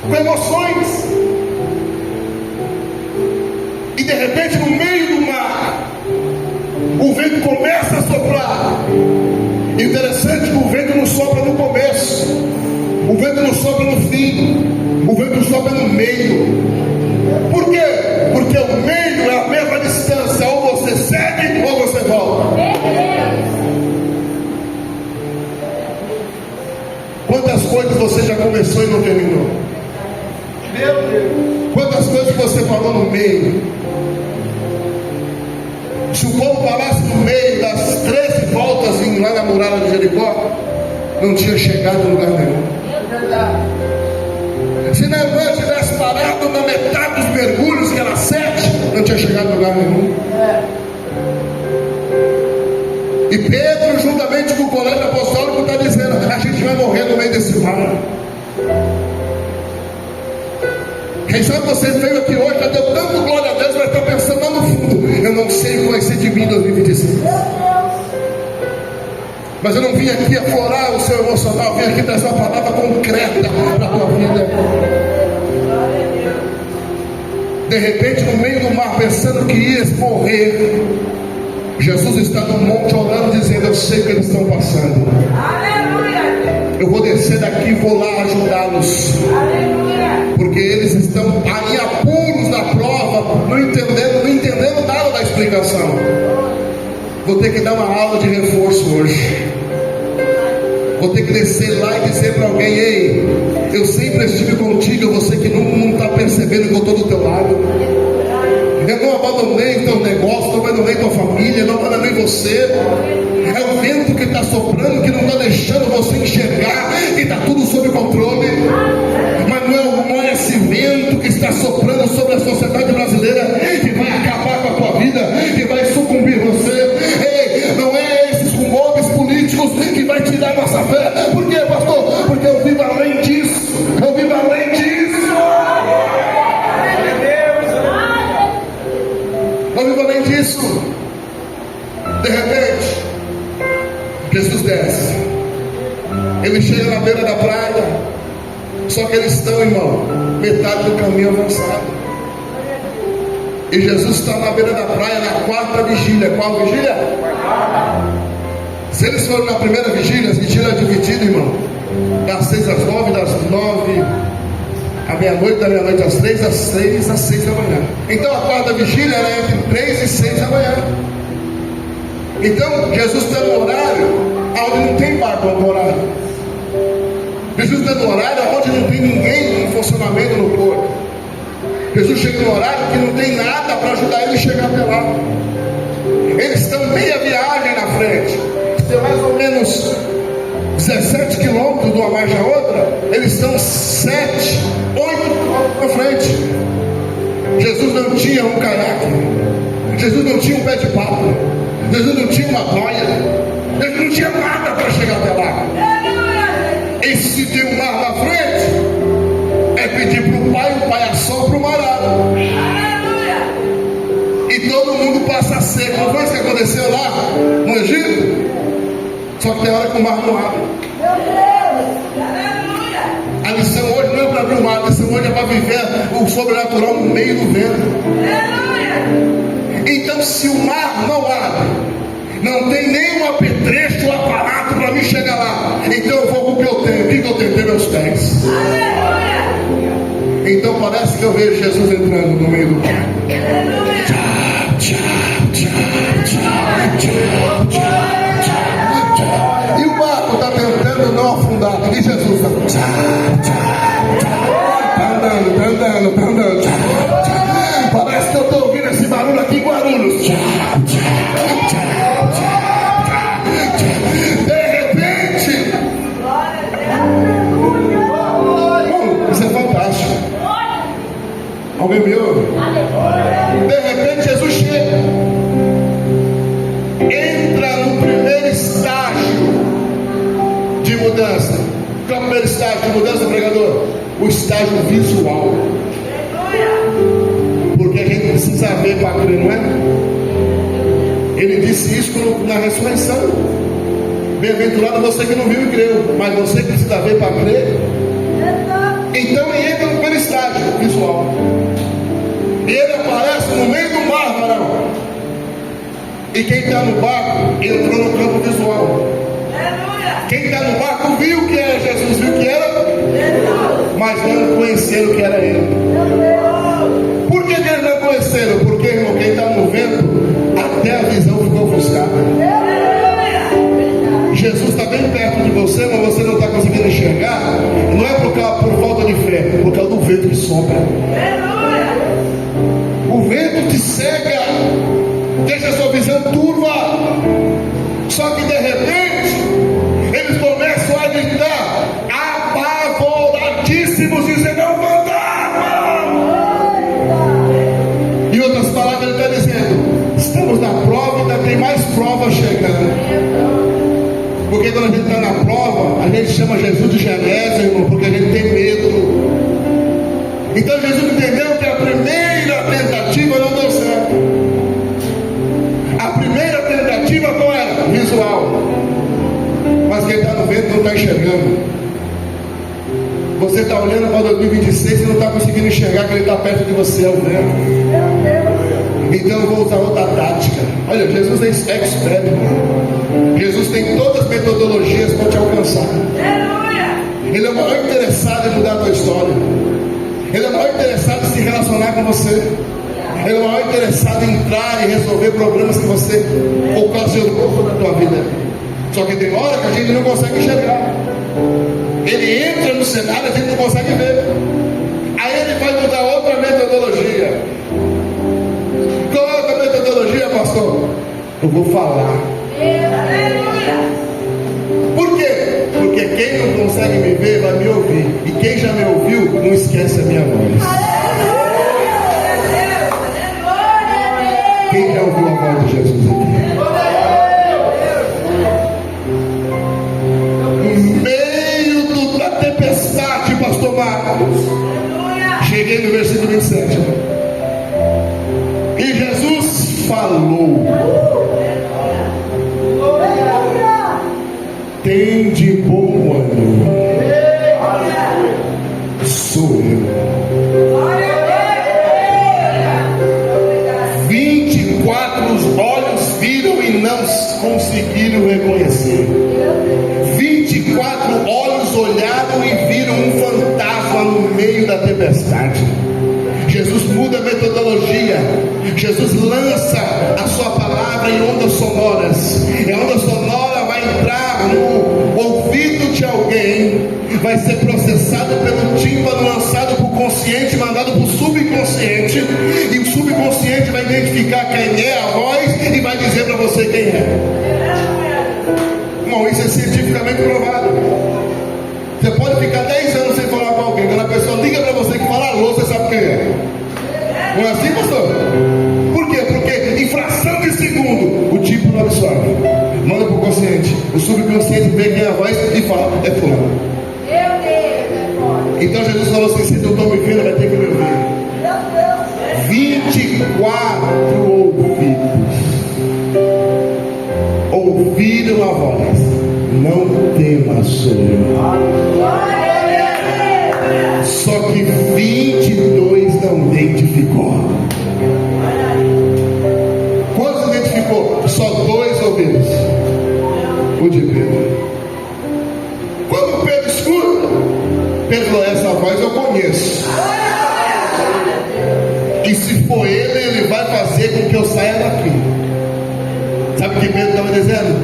com emoções. E de repente, no meio do mar, o vento começa a soprar. Interessante que o vento não sopra no começo, o vento não sopra no fim, o vento sopra no meio. Por quê? Porque o meio é a mesma distância, ou você segue ou você volta. Quantas coisas você já começou e não terminou? Meu Deus! Quantas coisas você falou no meio? Se o povo parasse no meio das 13 voltas indo lá na muralha de Jericó, não tinha chegado em lugar nenhum. Se na irmã tivesse parado na metade dos mergulhos, que era 7, não tinha chegado em lugar nenhum. E Pedro, juntamente com o colégio apostólico, está dizendo: a gente vai morrer no meio desse mar. Quem sabe você veio aqui hoje, já deu tanto glória a Deus, mas está pensando lá no fundo: eu não sei o que vai ser de mim em 2026. Mas eu não vim aqui aflorar o seu emocional, eu vim aqui trazer uma palavra concreta para a tua vida. De repente, no meio do mar, pensando que ias morrer, Jesus está no monte orando, dizendo: eu sei o que eles estão passando. Eu vou descer daqui e vou lá ajudá-los. Porque eles estão em apuros na prova, não entendendo nada da explicação. Vou ter que dar uma aula de reforço hoje. Vou ter que descer lá e dizer para alguém: ei, eu sempre estive contigo, você que não está percebendo que eu estou do teu lado. Eu não abandonei o teu negócio, não abandonei tua família, não abandonei você. É o vento que está soprando, que não está deixando você enxergar que está tudo sob controle. Mas não é esse vento que está soprando sobre a sociedade brasileira que vai acabar com a tua vida, que vai sucumbir você. Ei, não é esses rumores políticos que vai tirar nossa fé. Por quê, pastor? Porque eu vivo além disso. Eu vivo além disso. Eu vivo além disso. De repente, Jesus desce. Ele chega na beira da praia. Só que eles estão, irmão, metade do caminho avançado. E Jesus está na beira da praia na 4ª vigília. Qual vigília? Se eles foram na primeira vigília, as vigílias divididas, irmão, das 6 às 9, das 9 à meia-noite, da meia-noite às 3, das 3 às 6 da manhã. Então a 4ª vigília era entre 3 e 6 da manhã. Então Jesus está no horário onde não tem barco no horário. Jesus está no horário onde não tem ninguém em funcionamento no porto. Jesus chega no horário que não tem nada para ajudar ele a chegar até lá. Eles estão meia viagem na frente. Tem mais ou menos 17 quilômetros de uma margem a outra. Eles estão 7, 8 quilômetros na frente. Jesus não tinha um caiaque. Jesus não tinha um pé de papo. Jesus não tinha uma boia. Jesus não tinha nada para chegar até lá. E se tem um mar na frente, é pedir para o pai assopra o marado. E todo mundo passa seco. Não foi isso que aconteceu lá no Egito? Só que tem hora que o mar não abre. o sobrenatural no meio do vento. Então, se o mar não abre, não tem nenhum apetrecho ou aparato para mim chegar lá, então eu vou com o que eu tenho. O que eu tenho? Tem meus pés. Então parece que eu vejo Jesus entrando no meio do mar. E o barco está tentando não afundar. E Jesus está andando. Parece que eu estou ouvindo esse barulho aqui em Guarulhos. De repente, isso é fantástico. Alguém me ouve? De repente Jesus chega, entra no primeiro estágio de mudança. Qual é o primeiro estágio de mudança, pregador? O estágio visual. Porque a gente precisa ver para crer, não é? Ele disse isso na ressurreição. Bem-aventurado você que não viu e creu, mas você precisa ver para crer. Então ele entra no primeiro estágio visual. E ele aparece no meio do mar, varão. E quem está no barco entrou no campo visual. Quem está no barco viu que era Jesus, viu que era, mas não conheceram que era ele. Por que eles não conheceram? Porque, irmão, quem está no vento, até a visão ficou ofuscada. Jesus está bem perto de você, mas você não está conseguindo enxergar. Não é por falta de fé, é por causa do vento que sopra. O vento te cega, deixa a sua visão turva. Só que de repente eles começam a gritar, apavoradíssimos, dizendo: é um fantasma. Em outras palavras, ele está dizendo: estamos na prova e ainda tem mais provas chegando. Porque quando a gente está na prova, a gente chama Jesus de Genésio, irmão, porque a gente tem medo. Então Jesus entendeu que a primeira tentativa não deu certo. A primeira tentativa qual era? Visual. Mas quem está no vento não está enxergando. Você está olhando para 2026 e não está conseguindo enxergar que ele está perto de você, é o vento. Então eu vou usar outra tática. Olha, Jesus é expert, irmão. Jesus tem todas as metodologias para te alcançar. Ele é o maior interessado em mudar a tua história. Ele é o maior interessado em se relacionar com você. Ele é o maior interessado em entrar e resolver problemas que você ocasionou sobre a tua vida. Só que tem hora que a gente não consegue enxergar. Ele entra no cenário e a gente não consegue ver. Aí ele vai mudar outra metodologia. Qual é a outra metodologia, pastor? Eu vou falar. Por quê? Porque quem não consegue me ver vai me ouvir. E quem já me ouviu não esquece a minha voz. Quem já ouviu a voz de Jesus aqui? No meio da tempestade, pastor Marcos, cheguei no versículo 27. E Jesus falou: tem de bom ânimo, sou eu. 24 olhos viram e não conseguiram reconhecer. 24 olhos olharam e viram um fantasma no meio da tempestade. Jesus muda a metodologia. Jesus lança a sua palavra em ondas sonoras. E a onda sonora vai entrar no ouvido de alguém, vai ser processado pelo tímpano, lançado para o consciente, mandado para o subconsciente. E o subconsciente vai identificar quem é a voz e vai dizer para você quem é. Irmão, isso é cientificamente provado. Você pode ficar 10 anos sem falar com alguém. Quando a pessoa liga para você que fala alô, você sabe quem é. Não é assim, pastor? Por quê? Porque em fração de segundo o tipo não absorve. Manda para o consciente. O subconsciente vê quem é a voz e fala: é fulano. Então Jesus falou assim: se eu estou me vendo, vai ter que me ouvir. 24 ouviram a voz: não temas, sou eu. Só que 22 identificou. Quantos identificou? Só 2 ouvidos. O de Pedro. Quando Pedro escuta, Pedro falou: essa voz eu conheço. E se for ele vai fazer com que eu saia daqui. Sabe o que Pedro estava dizendo?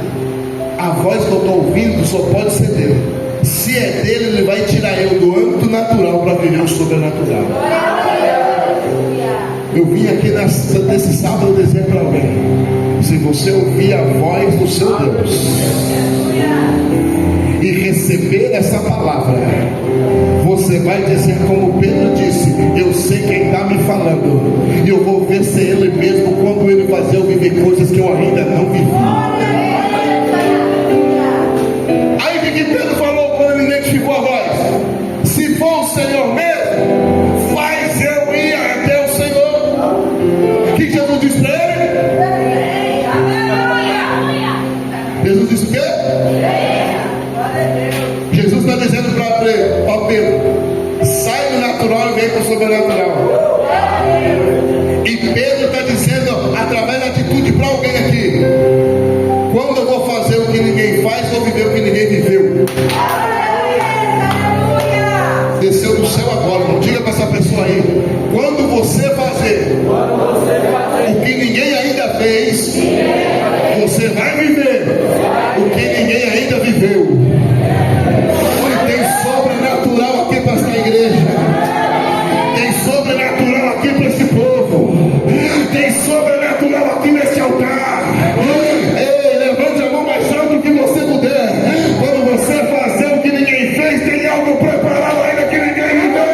A voz que eu estou ouvindo só pode ser dele. Se é dele, ele vai tirar eu do âmbito natural para viver o sobrenatural. Eu vim aqui nesse sábado dizer para alguém: se você ouvir a voz do seu Deus e receber essa palavra, você vai dizer como Pedro disse: eu sei quem está me falando, e eu vou ver se é ele mesmo quando ele fazer eu viver coisas que eu ainda não vivi. Aí o que Pedro falou quando ele identificou a voz? Se for o Senhor mesmo, faz eu ir até o Senhor. O que Jesus disse para ele? Jesus disse o quê? Jesus está dizendo para Pedro: sai do natural e vem para o sobrenatural. E Pedro está dizendo, através da atitude, para alguém aqui: quando eu vou fazer o que ninguém faz, vou viver o que ninguém viveu. Desceu do céu agora, não diga para essa pessoa aí: quando você fazer o que ninguém ainda fez, você vai viver o que ninguém ainda viveu. Sobrenatural aqui para essa igreja, tem sobrenatural aqui para esse povo, tem sobrenatural aqui nesse altar. Ei, levante a mão mais alto que você puder. Quando você fazer o que ninguém fez, tem algo preparado ainda que ninguém viveu.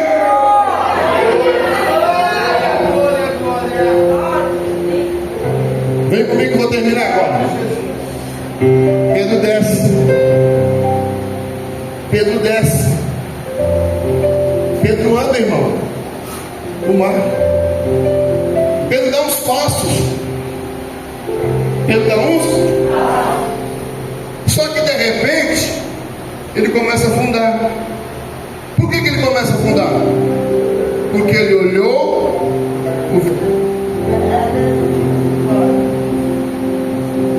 Vem comigo que eu vou terminar agora. Pedro desce. Pedro desce. Pedro anda, irmão, o mar. Pedro dá uns passos. Pedro dá uns. Só que de repente ele começa a afundar. Por que ele começa a afundar? Porque ele olhou.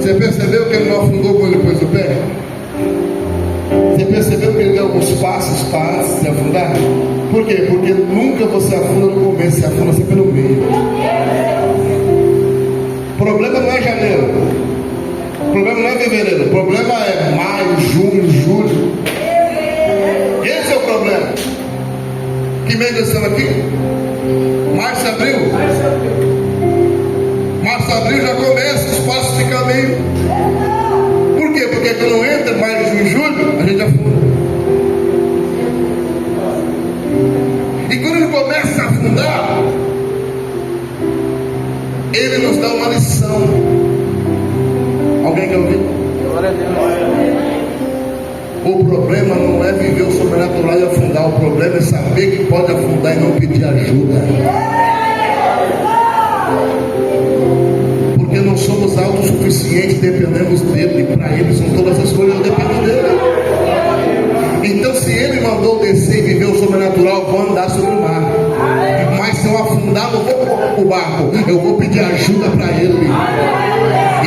Você percebeu que ele não afundou quando ele pôs o pé? Você percebeu que ele deu alguns passos para se afundar? Por quê? Porque nunca você afunda no começo, você afunda sempre no meio. O problema não é janeiro, o problema não é fevereiro, o problema é maio, junho, julho. Esse é o problema. Que mês nós estamos aqui? Março, abril. Março, abril já começa os passos de caminho. Por quê? Porque quando entra maio, junho, julho, a gente afunda. E quando ele começa a afundar, ele nos dá uma lição. Alguém quer ouvir? O problema não é viver o sobrenatural e afundar. O problema é saber que pode afundar e não pedir ajuda. Porque não somos autossuficientes, dependemos dele. Para ele são todas as coisas, eu dependo dele. Então, se ele mandou descer e viver o sobrenatural, eu vou andar sobre o mar. Mas se eu afundar, não vou para o barco, eu vou pedir ajuda para ele.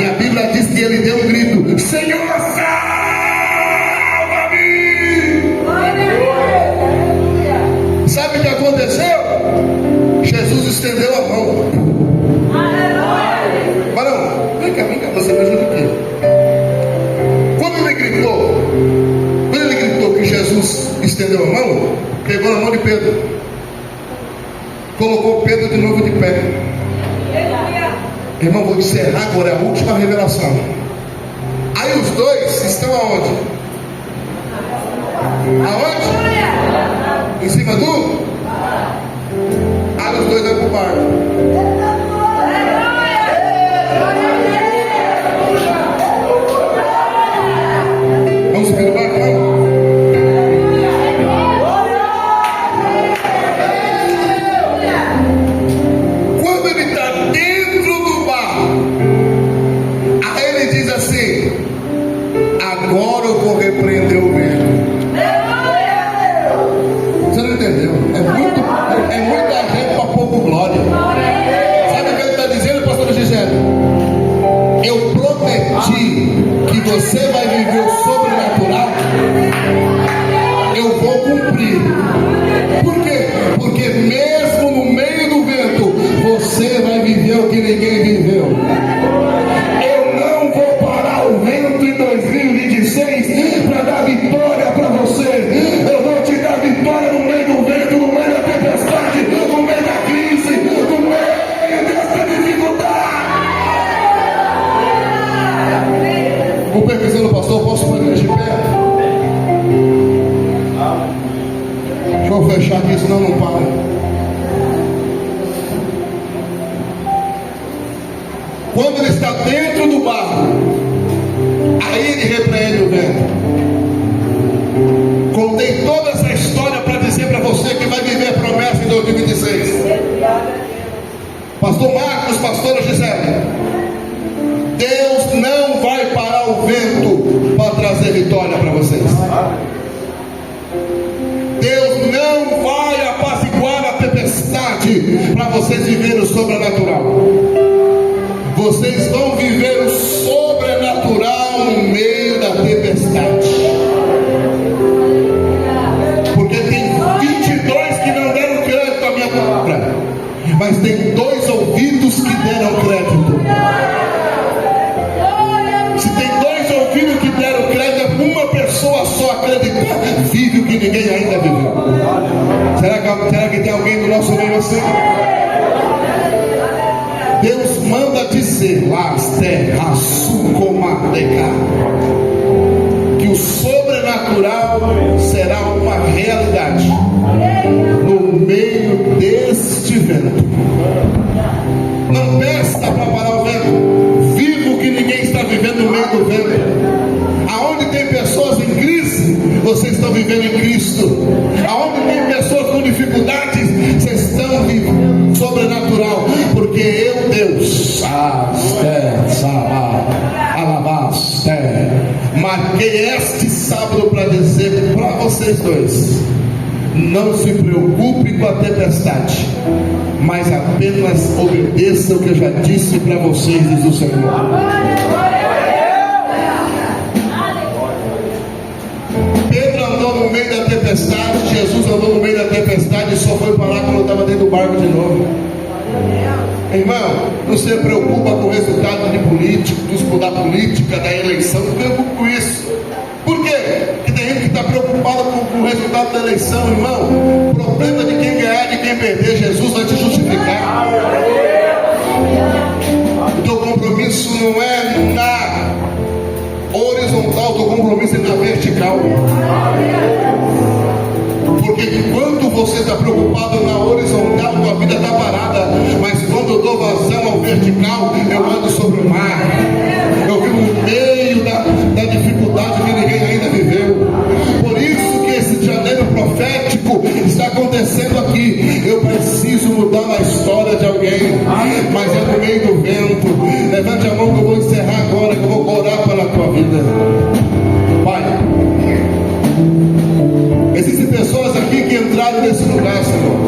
E a Bíblia diz que ele deu um grito: Senhor, salva-me! Sabe o que aconteceu? Jesus estendeu a mão. Barão, vem cá, você me ajuda aqui. Quando ele gritou que Jesus estendeu a mão, pegou na mão de Pedro, colocou Pedro de novo de pé. Irmão, vou encerrar agora, é a última revelação. Aí os dois estão aonde? Aonde? Em cima do? Aí os dois vão para o barco. Vamos subir no barco, vamos? Agora eu vou repreender o vento. Você não entendeu? É muita gente para pouco glória. você vai viver o sobrenatural, eu vou cumprir. Por quê? Porque mesmo no meio do vento, você vai viver o que ninguém viveu. Eu não vou parar o vento em 2026 para dar vitória para você. Eu vou te dar vitória no meio do vento, no meio da tempestade, no meio da crise, no meio dessa dificuldade. O pesquisando, pastor, posso pôr de pé? Deixa eu fechar aqui, senão não para. Quando ele está dentro do barco, aí ele repreende o vento. Contei toda essa história para dizer para você que vai viver a promessa em 2026. Pastor Marcos, pastora Gisele, Deus não vai parar o vento para trazer vitória para vocês. Deus não vai apaziguar a tempestade para vocês viverem o sobrenatural. Vocês vão viver o sobrenatural no meio da tempestade. Porque tem 22 que não deram crédito à minha palavra, mas tem 2 ouvidos que deram crédito. Se tem 2 ouvidos que deram crédito, uma pessoa só acredita, vive o que ninguém ainda viveu. Será que tem alguém do nosso meio assim? Deus manda dizer que o sobrenatural será uma realidade no meio deste vento. Não peça para parar o vento. Viva o que ninguém está vivendo no meio do vento. Aonde tem pessoas em crise, vocês estão vivendo em Cristo. Aonde tem pessoas com dificuldades, vocês estão vivendo sobrenatural. Porque eu, Deus, marquei este sábado para dizer para vocês dois: não se preocupe com a tempestade, mas apenas obedeça o que eu já disse para vocês, diz o Senhor. Pedro andou no meio da tempestade, Jesus andou no meio da tempestade e só foi parar quando estava dentro do barco de novo. Irmão, não se preocupa com o resultado de político, da política, da eleição, não se preocupa com isso. Por quê? Porque tem gente que está preocupada com o resultado da eleição, irmão. O problema de quem ganhar, de quem perder, Jesus vai te justificar. O teu compromisso não é na horizontal, o teu compromisso é na vertical. Porque enquanto você está preocupado na horizontal, tua vida está parada. Mas quando eu dou vazão ao vertical, eu ando sobre o mar. Eu vivo no meio da dificuldade que ninguém ainda viveu. Por isso que esse janeiro profético está acontecendo aqui. Eu preciso mudar a história de alguém, mas é no meio do vento. Levante a mão que eu vou encerrar agora, que eu vou orar pela tua vida. Pai, existem pessoas aqui que entraram nesse lugar, Senhor,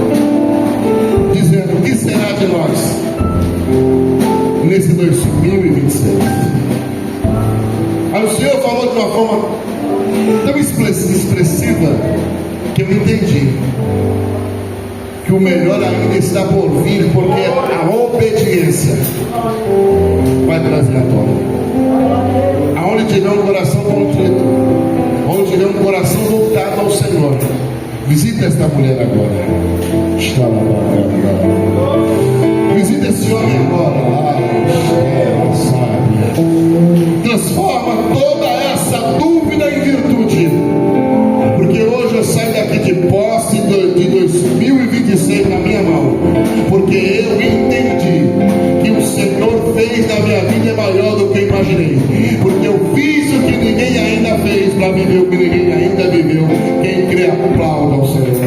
dizendo: o que será de nós nesse 2026? Aí o Senhor falou de uma forma tão expressiva que eu entendi que o melhor ainda está por vir, porque a obediência vai trazer a glória. Aonde tiver um coração contrito, onde tiver um coração voltado ao Senhor, visita esta mulher agora. Visita esse homem agora. Transforma toda essa dúvida em virtude. Porque hoje eu saio daqui de posse de 2026 na minha mão. Porque eu entendi que o Senhor fez na minha vida é maior do que eu imaginei. Porque eu fiz o que ninguém ainda fez para viver o que ninguém ainda viveu. Quem crê, aplauda ao Senhor.